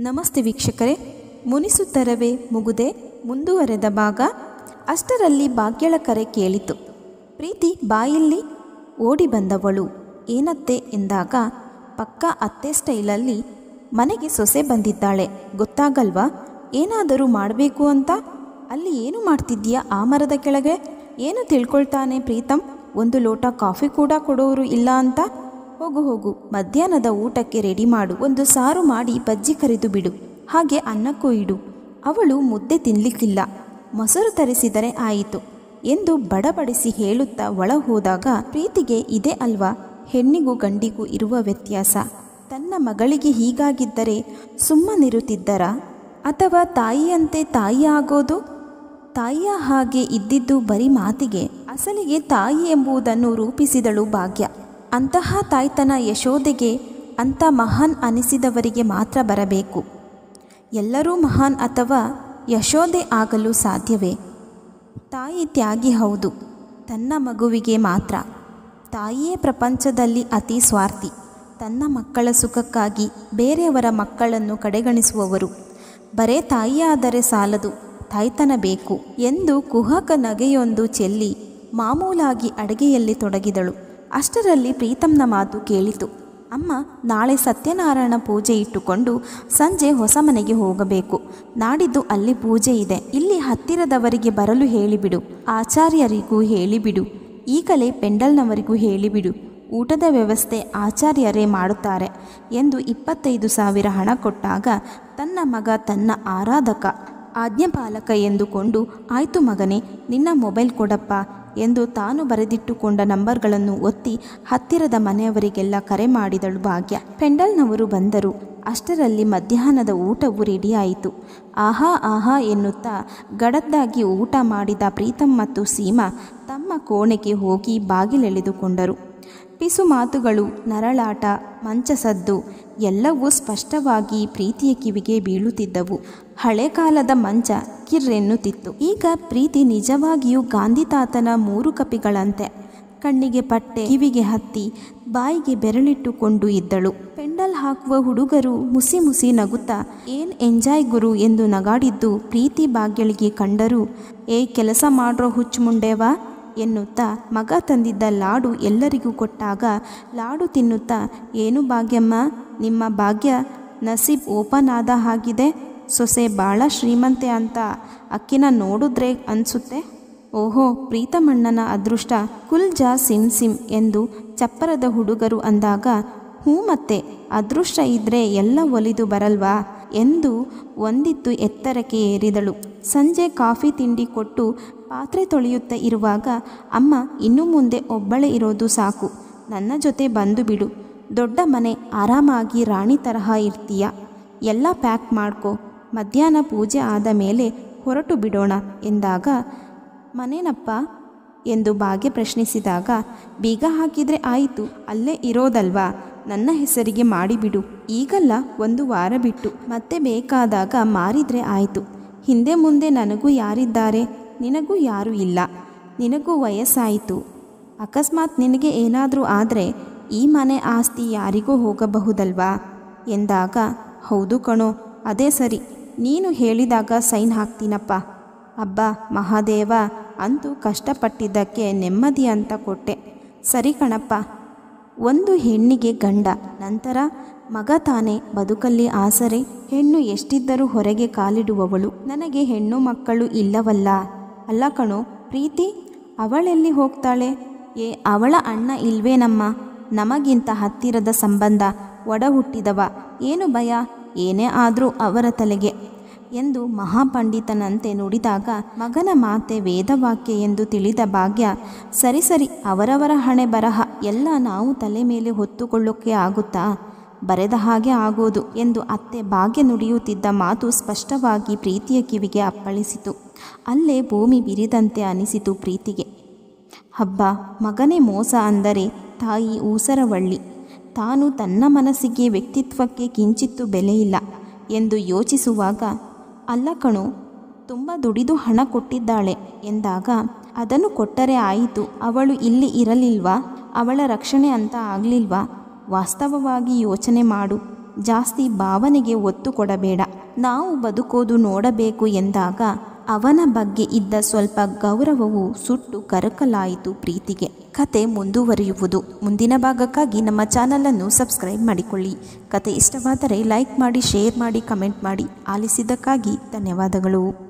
ನಮಸ್ತೆ ವೀಕ್ಷಕರೇ, ಮುನಿಸುತ್ತರವೇ ಮುಗುದೆ ಮುಂದುವರೆದ ಭಾಗ. ಅಷ್ಟರಲ್ಲಿ ಭಾಗ್ಯಳ ಕರೆ ಕೇಳಿತು. ಪ್ರೀತಿ ಬಾಯಲ್ಲಿ ಓಡಿ ಬಂದವಳು. ಏನತ್ತೆ ಎಂದಾಗ, ಪಕ್ಕ ಅತ್ತೆ ಸ್ಟೈಲಲ್ಲಿ ಮನೆಗೆ ಸೊಸೆ ಬಂದಿದ್ದಾಳೆ, ಗೊತ್ತಾಗಲ್ವಾ? ಏನಾದರೂ ಮಾಡಬೇಕು ಅಂತ. ಅಲ್ಲಿ ಏನು ಮಾಡ್ತಿದ್ದೀಯಾ ಆ ಮರದ ಕೆಳಗೆ? ಏನು ತಿಳ್ಕೊಳ್ತಾನೆ ಪ್ರೀತಮ್, ಒಂದು ಲೋಟ ಕಾಫಿ ಕೂಡ ಕೊಡೋರು ಇಲ್ಲ ಅಂತ. ಹೋಗು ಹೋಗು, ಮಧ್ಯಾಹ್ನದ ಊಟಕ್ಕೆ ರೆಡಿ ಮಾಡು. ಒಂದು ಸಾರು ಮಾಡಿ ಬಜ್ಜಿ ಕರಿದು ಬಿಡು, ಹಾಗೆ ಅನ್ನಕ್ಕೂ ಇಡು. ಅವಳು ಮುದ್ದೆ ತಿನ್ನಲಿಕ್ಕಿಲ್ಲ, ಮೊಸರು ತರಿಸಿದರೆ ಆಯಿತು ಎಂದು ಬಡಬಡಿಸಿ ಹೇಳುತ್ತಾ ಒಳ ಹೋದಾಗ, ಪ್ರೀತಿಗೆ ಇದೇ ಅಲ್ವಾ ಹೆಣ್ಣಿಗೂ ಗಂಡಿಗೂ ಇರುವ ವ್ಯತ್ಯಾಸ. ತನ್ನ ಮಗಳಿಗೆ ಹೀಗಾಗಿದ್ದರೆ ಸುಮ್ಮನಿರುತ್ತಿದ್ದರಾ? ಅಥವಾ ತಾಯಿಯಂತೆ ತಾಯಿ ಆಗೋದು? ತಾಯಿಯ ಹಾಗೆ ಇದ್ದಿದ್ದು ಬರೀ ಮಾತಿಗೆ, ಅಸಲಿಗೆ ತಾಯಿ ಎಂಬುದನ್ನು ರೂಪಿಸಿದಳು ಭಾಗ್ಯ. ಅಂತಹ ತಾಯ್ತನ ಯಶೋದೆಗೆ ಅಂಥ ಮಹಾನ್ ಅನಿಸಿದವರಿಗೆ ಮಾತ್ರ ಬರಬೇಕು. ಎಲ್ಲರೂ ಮಹಾನ್ ಅಥವಾ ಯಶೋದೆ ಆಗಲು ಸಾಧ್ಯವೇ? ತಾಯಿ ತ್ಯಾಗಿ ಹೌದು, ತನ್ನ ಮಗುವಿಗೆ ಮಾತ್ರ. ತಾಯಿಯೇ ಪ್ರಪಂಚದಲ್ಲಿ ಅತಿ ಸ್ವಾರ್ಥಿ. ತನ್ನ ಮಕ್ಕಳ ಸುಖಕ್ಕಾಗಿ ಬೇರೆಯವರ ಮಕ್ಕಳನ್ನು ಕಡೆಗಣಿಸುವವರು. ಬರೇ ತಾಯಿಯಾದರೆ ಸಾಲದು, ತಾಯ್ತನ ಬೇಕು ಎಂದು ಕುಹಕ ನಗೆಯೊಂದು ಚೆಲ್ಲಿ ಮಾಮೂಲಾಗಿ ಅಡುಗೆಯಲ್ಲಿ ತೊಡಗಿದಳು. ಅಷ್ಟರಲ್ಲಿ ಪ್ರೀತಮ್ನ ಮಾತು ಕೇಳಿತು. ಅಮ್ಮ, ನಾಳೆ ಸತ್ಯನಾರಾಯಣ ಪೂಜೆ ಇಟ್ಟುಕೊಂಡು ಸಂಜೆ ಹೊಸ ಮನೆಗೆ ಹೋಗಬೇಕು. ನಾಡಿದ್ದು ಅಲ್ಲಿ ಪೂಜೆ ಇದೆ. ಇಲ್ಲಿ ಹತ್ತಿರದವರಿಗೆ ಬರಲು ಹೇಳಿಬಿಡು. ಆಚಾರ್ಯರಿಗೂ ಹೇಳಿಬಿಡು. ಈಗಲೇ ಪೆಂಡಲ್ನವರಿಗೂ ಹೇಳಿಬಿಡು. ಊಟದ ವ್ಯವಸ್ಥೆ ಆಚಾರ್ಯರೇ ಮಾಡುತ್ತಾರೆ ಎಂದು 25,000 ಹಣ ಕೊಟ್ಟಾಗ ತನ್ನ ಮಗ ತನ್ನ ಆರಾಧಕ, ಆಜ್ಞಾಪಾಲಕ ಎಂದುಕೊಂಡು, ಆಯಿತು ಮಗನೇ, ನಿನ್ನ ಮೊಬೈಲ್ ಕೊಡಪ್ಪ ಎಂದು ತಾನು ಬರೆದಿಟ್ಟುಕೊಂಡ ನಂಬರ್ಗಳನ್ನು ಒತ್ತಿ ಹತ್ತಿರದ ಮನೆಯವರಿಗೆಲ್ಲ ಕರೆ ಮಾಡಿದಳು ಭಾಗ್ಯ. ಪೆಂಡಲ್ನವರು ಬಂದರು. ಅಷ್ಟರಲ್ಲಿ ಮಧ್ಯಾಹ್ನದ ಊಟವು ರೆಡಿಯಾಯಿತು. ಆಹಾ ಆಹಾ ಎನ್ನುತ್ತಾ ಗಡದ್ದಾಗಿ ಊಟ ಮಾಡಿದ ಪ್ರೀತಮ್ ಮತ್ತು ಸೀಮಾ ತಮ್ಮ ಕೋಣೆಗೆ ಹೋಗಿ ಬಾಗಿಲೆಳೆದುಕೊಂಡರು. ಪಿಸು ಮಾತುಗಳು, ನರಳಾಟ, ಮಂಚಸದ್ದು ಎಲ್ಲವೂ ಸ್ಪಷ್ಟವಾಗಿ ಪ್ರೀತಿಯ ಕಿವಿಗೆ ಬೀಳುತ್ತಿದ್ದವು. ಹಳೆ ಕಾಲದ ಮಂಚ ಕಿರ್ರೆನ್ನುತ್ತಿತ್ತು. ಈಗ ಪ್ರೀತಿ ನಿಜವಾಗಿಯೂ ಗಾಂಧಿ ತಾತನ 3 ಕಪಿಗಳಂತೆ ಕಣ್ಣಿಗೆ ಪಟ್ಟೆ, ಕಿವಿಗೆ ಹತ್ತಿ, ಬಾಯಿಗೆ ಬೆರಳಿಟ್ಟುಕೊಂಡು ಇದ್ದಳು. ಪೆಂಡಲ್ ಹಾಕುವ ಹುಡುಗರು ಮುಸಿ ಮುಸಿ ನಗುತ್ತಾ, ಏನ್ ಎಂಜಾಯ್ ಗುರು ಎಂದು ನಗಾಡಿದ್ದು ಪ್ರೀತಿ ಭಾಗ್ಯಳಿಗೆ ಕಂಡರು. ಕೆಲಸ ಮಾಡ್ರೋ ಹುಚ್ಚು ಮುಂಡೇವಾ ಎನ್ನುತ್ತಾ ಮಗ ತಂದಿದ್ದ ಲಾಡು ಎಲ್ಲರಿಗೂ ಕೊಟ್ಟಾಗ ಲಾಡು ತಿನ್ನುತ್ತಾ, ಏನು ಭಾಗ್ಯಮ್ಮ, ನಿಮ್ಮ ಭಾಗ್ಯ ನಸೀಬ್ ಓಪನ್ ಆದ ಹಾಗಿದೆ. ಸೊಸೆ ಭಾಳ ಶ್ರೀಮಂತೆ ಅಂತ ಅಕ್ಕಿನ ನೋಡಿದ್ರೆ ಅನಿಸುತ್ತೆ. ಓಹೋ, ಪ್ರೀತಮಣ್ಣನ ಅದೃಷ್ಟ ಕುಲ್ಜಾ ಸಿಮ್ ಸಿಮ್ ಎಂದು ಚಪ್ಪರದ ಹುಡುಗರು ಅಂದಾಗ, ಹ್ಞೂ ಮತ್ತೆ ಅದೃಷ್ಟ ಇದ್ರೆ ಎಲ್ಲ ಒಲಿದು ಬರಲ್ವಾ ಎಂದು ಒಂದಿತ್ತು ಎತ್ತರಕ್ಕೆ ಏರಿದಳು. ಸಂಜೆ ಕಾಫಿ ತಿಂಡಿ ಕೊಟ್ಟು ಪಾತ್ರೆ ತೊಳೆಯುತ್ತಾ ಇರುವಾಗ, ಅಮ್ಮ, ಇನ್ನು ಮುಂದೆ ಒಬ್ಬಳೇ ಇರೋದು ಸಾಕು, ನನ್ನ ಜೊತೆ ಬಂದು ಬಿಡು. ದೊಡ್ಡ ಮನೆ, ಆರಾಮಾಗಿ ರಾಣಿ ತರಹ ಇರ್ತೀಯ. ಎಲ್ಲ ಪ್ಯಾಕ್ ಮಾಡ್ಕೊ, ಮಧ್ಯಾಹ್ನ ಪೂಜೆ ಆದ ಮೇಲೆ ಹೊರಟು ಬಿಡೋಣ ಎಂದಾಗ, ಮನೇನಪ್ಪ ಎಂದು ಭಾಗ್ಯ ಪ್ರಶ್ನಿಸಿದಾಗ, ಬೀಗ ಹಾಕಿದರೆ ಆಯಿತು, ಅಲ್ಲೇ ಇರೋದಲ್ವಾ, ನನ್ನ ಹೆಸರಿಗೆ ಮಾಡಿಬಿಡು. ಈಗಲ್ಲ, 1 ವಾರ ಬಿಟ್ಟು, ಮತ್ತೆ ಬೇಕಾದಾಗ ಮಾರಿದರೆ ಆಯಿತು. ಹಿಂದೆ ಮುಂದೆ ನನಗೂ ಯಾರಿದ್ದಾರೆ, ನಿನಗೂ ಯಾರೂ ಇಲ್ಲ. ನಿನಗೂ ವಯಸ್ಸಾಯಿತು. ಅಕಸ್ಮಾತ್ ನಿನಗೆ ಏನಾದರೂ ಆದರೆ ಈ ಮನೆ ಆಸ್ತಿ ಯಾರಿಗೂ ಹೋಗಬಹುದಲ್ವಾ ಎಂದಾಗ, ಹೌದು ಕಣೋ, ಅದೇ ಸರಿ, ನೀನು ಹೇಳಿದಾಗ ಸೈನ್ ಹಾಕ್ತೀನಪ್ಪ. ಅಬ್ಬಾ ಮಹಾದೇವ, ಅಂತೂ ಕಷ್ಟಪಟ್ಟಿದ್ದಕ್ಕೆ ನೆಮ್ಮದಿ ಅಂತ ಕೊಟ್ಟೆ. ಸರಿ ಕಣಪ್ಪ. ಒಂದು ಹೆಣ್ಣಿಗೆ ಗಂಡ, ನಂತರ ಮಗ ತಾನೇ ಬದುಕಲ್ಲಿ ಆಸರೆ. ಹೆಣ್ಣು ಎಷ್ಟಿದ್ದರೂ ಹೊರಗೆ ಕಾಲಿಡುವವಳು. ನನಗೆ ಹೆಣ್ಣು ಮಕ್ಕಳು ಇಲ್ಲವಲ್ಲ. ಅಲ್ಲ ಕಣೋ ಪ್ರೀತಿ, ಅವಳೆಲ್ಲಿ ಹೋಗ್ತಾಳೆ? ಅವಳ ಅಣ್ಣ ಇಲ್ವೇನಮ್ಮ? ನಮಗಿಂತ ಹತ್ತಿರದ ಸಂಬಂಧ, ಒಡ ಹುಟ್ಟಿದವ. ಏನು ಭಯ? ಏನೇ ಆದರೂ ಅವರ ತಲೆಗೆ ಎಂದು ಮಹಾಪಂಡಿತನಂತೆ ನುಡಿದಾಗ, ಮಗನ ಮಾತೆ ವೇದವಾಕ್ಯ ಎಂದು ತಿಳಿದ ಭಾಗ್ಯ, ಸರಿ ಸರಿ, ಅವರವರ ಹಣೆ ಬರಹ ಎಲ್ಲ ನಾವು ತಲೆ ಮೇಲೆ ಹೊತ್ತುಕೊಳ್ಳೋಕ್ಕೆ ಆಗುತ್ತಾ? ಬರೆದ ಹಾಗೆ ಆಗೋದು ಎಂದು ಅತ್ತೆ ಭಾಗ್ಯ ನುಡಿಯುತ್ತಿದ್ದ ಮಾತು ಸ್ಪಷ್ಟವಾಗಿ ಪ್ರೀತಿಯ ಕಿವಿಗೆ ಅಪ್ಪಳಿಸಿತು. ಅಲ್ಲೇ ಭೂಮಿ ಬಿರಿದಂತೆ ಅನಿಸಿತು ಪ್ರೀತಿಗೆ. ಹಬ್ಬ, ಮಗನೇ ಮೋಸ ಅಂದರೆ ತಾಯಿ ಊಸರವಳ್ಳಿ. ತಾನು ತನ್ನ ಮನಸ್ಸಿಗೆ, ವ್ಯಕ್ತಿತ್ವಕ್ಕೆ ಕಿಂಚಿತ್ತು ಬೆಲೆಯಿಲ್ಲ ಎಂದು ಯೋಚಿಸುವಾಗ, ಅಲ್ಲ ಕಣೋ, ತುಂಬ ದುಡಿದು ಹಣ ಕೊಟ್ಟಿದ್ದಾಳೆ ಎಂದಾಗ, ಅದನ್ನು ಕೊಟ್ಟರೆ ಆಯಿತು, ಅವಳು ಇಲ್ಲಿ ಇರಲಿಲ್ವಾ? ಅವಳ ರಕ್ಷಣೆ ಅಂತ ಆಗಲಿಲ್ವಾ? ವಾಸ್ತವವಾಗಿ ಯೋಚನೆ ಮಾಡು. ಜಾಸ್ತಿ ಭಾವನೆಗೆ ಒತ್ತು ಕೊಡಬೇಡ. ನಾವು ಬದುಕೋದು ನೋಡಬೇಕು ಎಂದಾಗ ಅವನ ಬಗ್ಗೆ ಇದ್ದ ಸ್ವಲ್ಪ ಗೌರವವು ಸುಟ್ಟು ಕರಕಲಾಯಿತು ಪ್ರೀತಿಗೆ. ಕತೆ ಮುಂದುವರಿಯುವುದು. ಮುಂದಿನ ಭಾಗಕ್ಕಾಗಿ ನಮ್ಮ ಚಾನಲನ್ನು ಸಬ್ಸ್ಕ್ರೈಬ್ ಮಾಡಿಕೊಳ್ಳಿ. ಕತೆ ಇಷ್ಟವಾದರೆ ಲೈಕ್ ಮಾಡಿ, ಶೇರ್ ಮಾಡಿ, ಕಮೆಂಟ್ ಮಾಡಿ. ಆಲಿಸಿದ್ದಕ್ಕಾಗಿ ಧನ್ಯವಾದಗಳು.